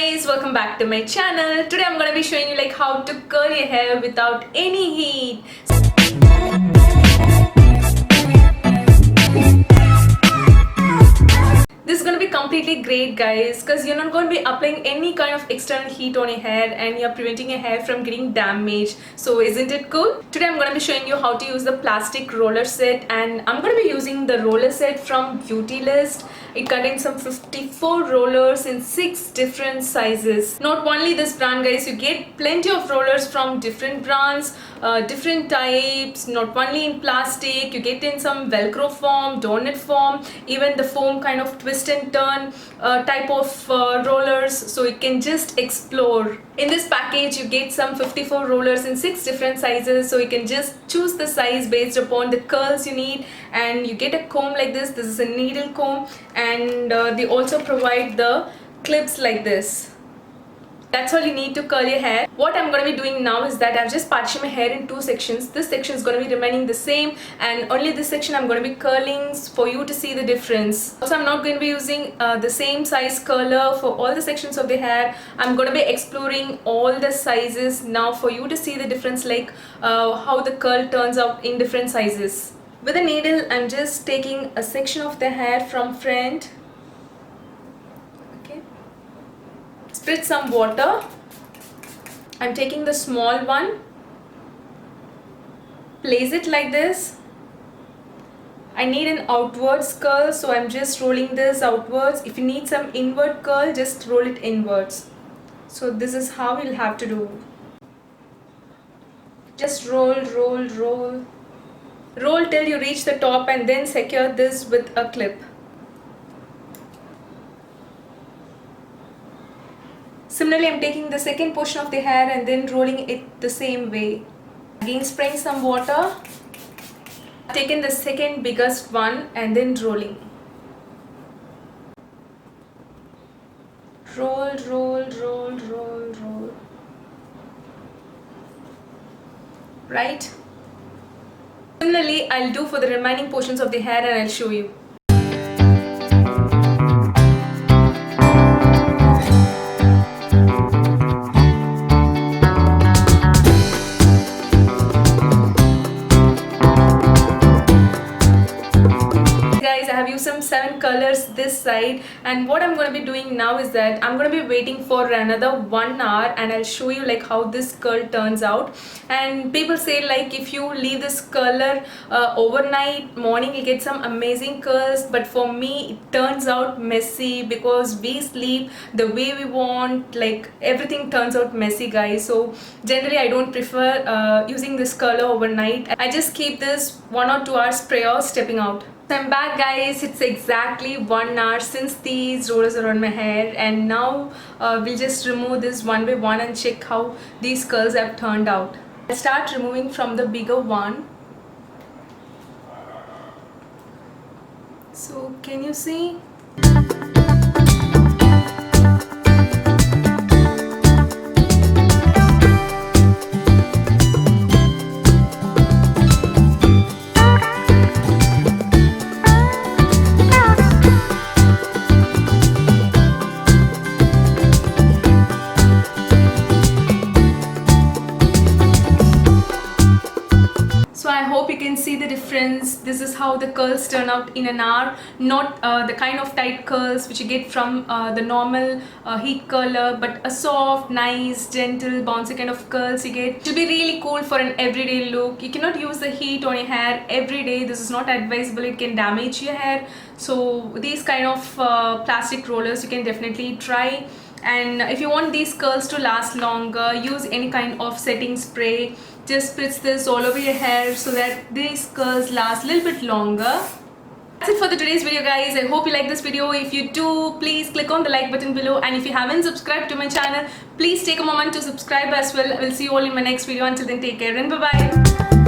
guys, welcome back to my channel. Today I'm gonna be showing you like how to curl your hair without any heat. This is going to be completely great guys because you're not going to be applying any kind of external heat on your hair and you're preventing your hair from getting damaged. So isn't it cool? Today I'm going to be showing you how to use the plastic roller set, and I'm going to be using the roller set from Beautylist. It contains some 54 rollers in 6 different sizes. Not only this brand guys, you get plenty of rollers from different brands, different types, not only in plastic, you get in some velcro form, donut form, even the foam kind of twist and turn type of rollers, so you can just explore. In this package you get some 54 rollers in 6 different sizes, so you can just choose the size based upon the curls you need, and you get a comb like this. This is a needle comb, and they also provide the clips like this. That's all you need to curl your hair. What I'm going to be doing now is that I've just partitioned my hair in 2 sections. This section is going to be remaining the same, and only this section I'm going to be curling for you to see the difference. Also, I'm not going to be using the same size curler for all the sections of the hair. I'm going to be exploring all the sizes now for you to see the difference, like how the curl turns out in different sizes. With a needle, I'm just taking a section of the hair from front. Spritz some water. I'm taking the small one, place it like this. I need an outwards curl, so I'm just rolling this outwards. If you need some inward curl, just roll it inwards. So this is how you'll have to do. Just roll, roll, roll. Roll till you reach the top and then secure this with a clip. Similarly, I'm taking the second portion of the hair and then rolling it the same way. Again, spraying some water. I've taken the second biggest one and then rolling. Roll, roll, roll, roll, roll. Right? Similarly, I'll do for the remaining portions of the hair and I'll show you. I have used some 7 colors this side, and what I'm going to be doing now is that I'm going to be waiting for another 1 hour and I'll show you like how this curl turns out. And people say like if you leave this curler overnight, morning you get some amazing curls, but for me it turns out messy because we sleep the way we want, like everything turns out messy guys. So generally I don't prefer using this curler overnight. I just keep this 1 or 2 hours prior stepping out. I'm back guys. It's exactly 1 hour since these rollers are on my hair, and now we'll just remove this one by one and check how these curls have turned out. I'll start removing from the bigger one. So can you see? You can see the difference. This is how the curls turn out in an hour, not the kind of tight curls which you get from the normal heat curler, but a soft, nice, gentle, bouncy kind of curls you get. It will be really cool for an everyday look. You cannot use the heat on your hair every day. This is not advisable. It can damage your hair. So these kind of plastic rollers you can definitely try. And if you want these curls to last longer, use any kind of setting spray. Just spritz this all over your hair so that these curls last a little bit longer. That's it for the today's video guys. I hope you like this video. If you do, please click on the like button below, and if you haven't subscribed to my channel, please take a moment to subscribe as well. I will see you all in my next video. Until then, take care and bye bye.